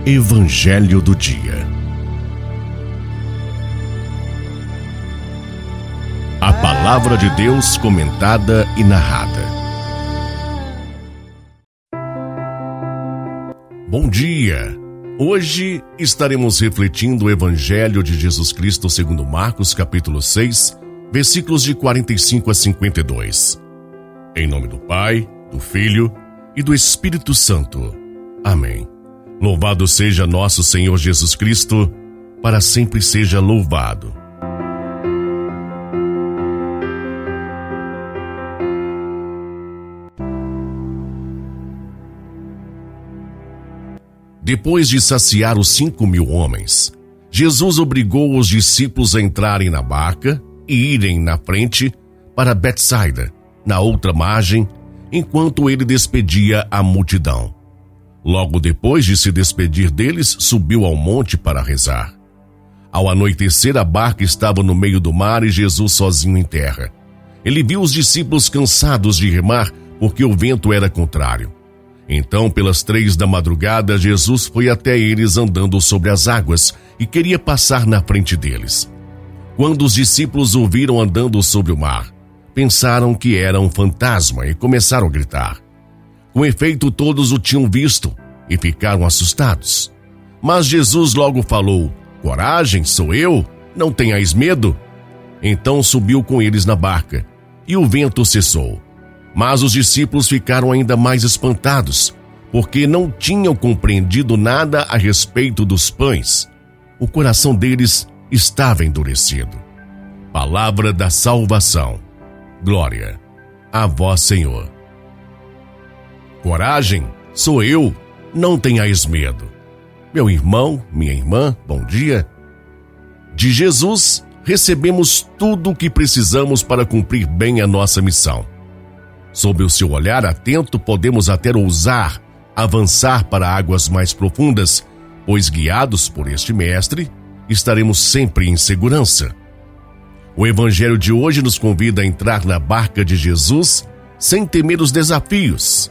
Evangelho do Dia. A Palavra de Deus comentada e narrada. Bom dia! Hoje estaremos refletindo o Evangelho de Jesus Cristo segundo Marcos, capítulo 6, versículos de 45 a 52. Em nome do Pai, do Filho e do Espírito Santo. Amém. Louvado seja nosso Senhor Jesus Cristo, para sempre seja louvado. Depois de saciar os 5.000 homens, Jesus obrigou os discípulos a entrarem na barca e irem na frente para Betsaida, na outra margem, enquanto ele despedia a multidão. Logo depois de se despedir deles, subiu ao monte para rezar. Ao anoitecer, a barca estava no meio do mar e Jesus sozinho em terra. Ele viu os discípulos cansados de remar porque o vento era contrário. Então, pelas 3 da madrugada, Jesus foi até eles andando sobre as águas e queria passar na frente deles. Quando os discípulos o viram andando sobre o mar, pensaram que era um fantasma e começaram a gritar. Com efeito, todos o tinham visto e ficaram assustados. Mas Jesus logo falou: "Coragem, sou eu, não tenhais medo." Então subiu com eles na barca e o vento cessou. Mas os discípulos ficaram ainda mais espantados, porque não tinham compreendido nada a respeito dos pães. O coração deles estava endurecido. Palavra da salvação. Glória a vós, Senhor. Coragem, sou eu, não tenhais medo. Meu irmão, minha irmã, bom dia. De Jesus, recebemos tudo o que precisamos para cumprir bem a nossa missão. Sob o seu olhar atento, podemos até ousar avançar para águas mais profundas, pois guiados por este Mestre, estaremos sempre em segurança. O Evangelho de hoje nos convida a entrar na barca de Jesus sem temer os desafios.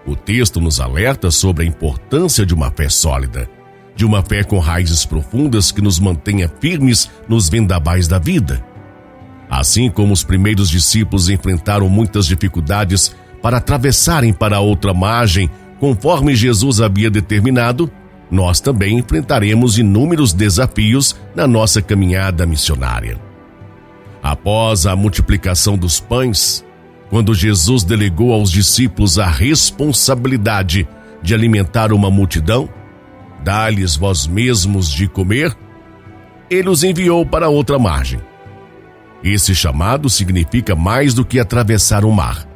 O texto nos alerta sobre a importância de uma fé sólida, de uma fé com raízes profundas que nos mantenha firmes nos vendavais da vida. Assim como os primeiros discípulos enfrentaram muitas dificuldades para atravessarem para a outra margem, conforme Jesus havia determinado, nós também enfrentaremos inúmeros desafios na nossa caminhada missionária. Após a multiplicação dos pães, quando Jesus delegou aos discípulos a responsabilidade de alimentar uma multidão, dá-lhes vós mesmos de comer, ele os enviou para outra margem. Esse chamado significa mais do que atravessar o mar.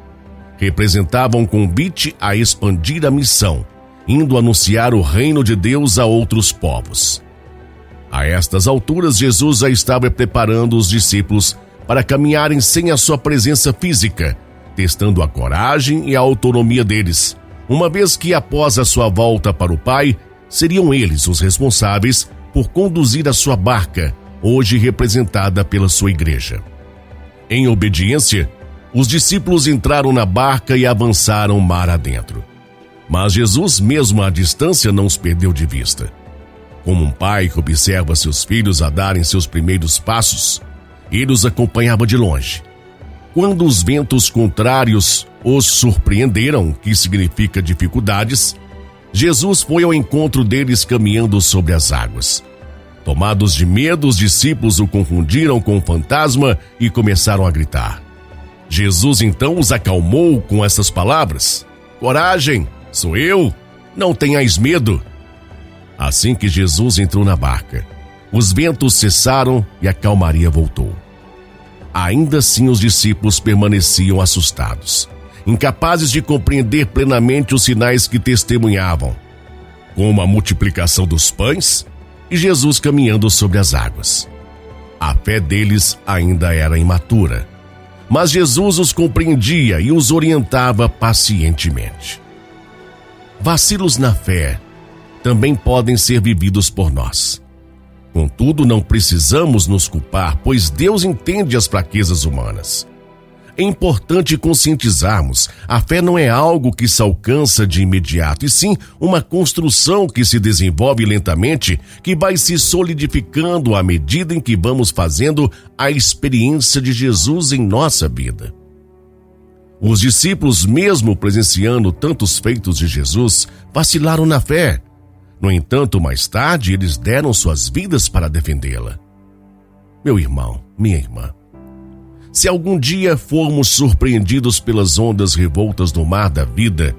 Representava um convite a expandir a missão, indo anunciar o reino de Deus a outros povos. A estas alturas, Jesus já estava preparando os discípulos para caminharem sem a sua presença física, testando a coragem e a autonomia deles, uma vez que após a sua volta para o Pai, seriam eles os responsáveis por conduzir a sua barca, hoje representada pela sua igreja. Em obediência, os discípulos entraram na barca e avançaram mar adentro. Mas Jesus, mesmo à distância, não os perdeu de vista. Como um pai que observa seus filhos a darem seus primeiros passos, ele os acompanhava de longe. Quando os ventos contrários os surpreenderam, que significa dificuldades, Jesus foi ao encontro deles caminhando sobre as águas. Tomados de medo, os discípulos o confundiram com um fantasma e começaram a gritar. Jesus então os acalmou com essas palavras: "Coragem, sou eu, não tenhais medo." Assim que Jesus entrou na barca, os ventos cessaram e a calmaria voltou. Ainda assim, os discípulos permaneciam assustados, incapazes de compreender plenamente os sinais que testemunhavam, como a multiplicação dos pães e Jesus caminhando sobre as águas. A fé deles ainda era imatura, mas Jesus os compreendia e os orientava pacientemente. Vacilos na fé também podem ser vividos por nós. Contudo, não precisamos nos culpar, pois Deus entende as fraquezas humanas. É importante conscientizarmos: a fé não é algo que se alcança de imediato, e sim uma construção que se desenvolve lentamente, que vai se solidificando à medida em que vamos fazendo a experiência de Jesus em nossa vida. Os discípulos, mesmo presenciando tantos feitos de Jesus, vacilaram na fé. No entanto, mais tarde, eles deram suas vidas para defendê-la. Meu irmão, minha irmã, se algum dia formos surpreendidos pelas ondas revoltas do mar da vida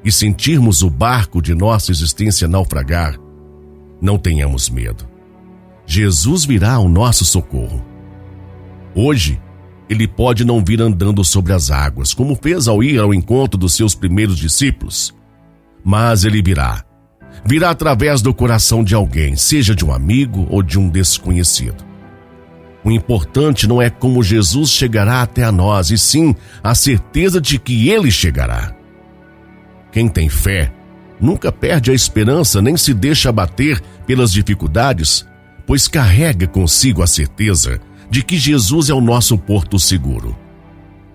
e sentirmos o barco de nossa existência naufragar, não tenhamos medo. Jesus virá ao nosso socorro. Hoje, ele pode não vir andando sobre as águas, como fez ao ir ao encontro dos seus primeiros discípulos, mas ele virá. Virá através do coração de alguém, seja de um amigo ou de um desconhecido. O importante não é como Jesus chegará até a nós, e sim a certeza de que ele chegará. Quem tem fé nunca perde a esperança nem se deixa abater pelas dificuldades, pois carrega consigo a certeza de que Jesus é o nosso porto seguro.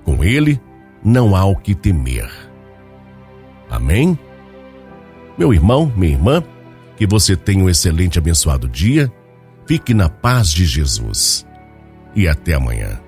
Com ele, não há o que temer. Amém? Meu irmão, minha irmã, que você tenha um excelente e abençoado dia. Fique na paz de Jesus. E até amanhã.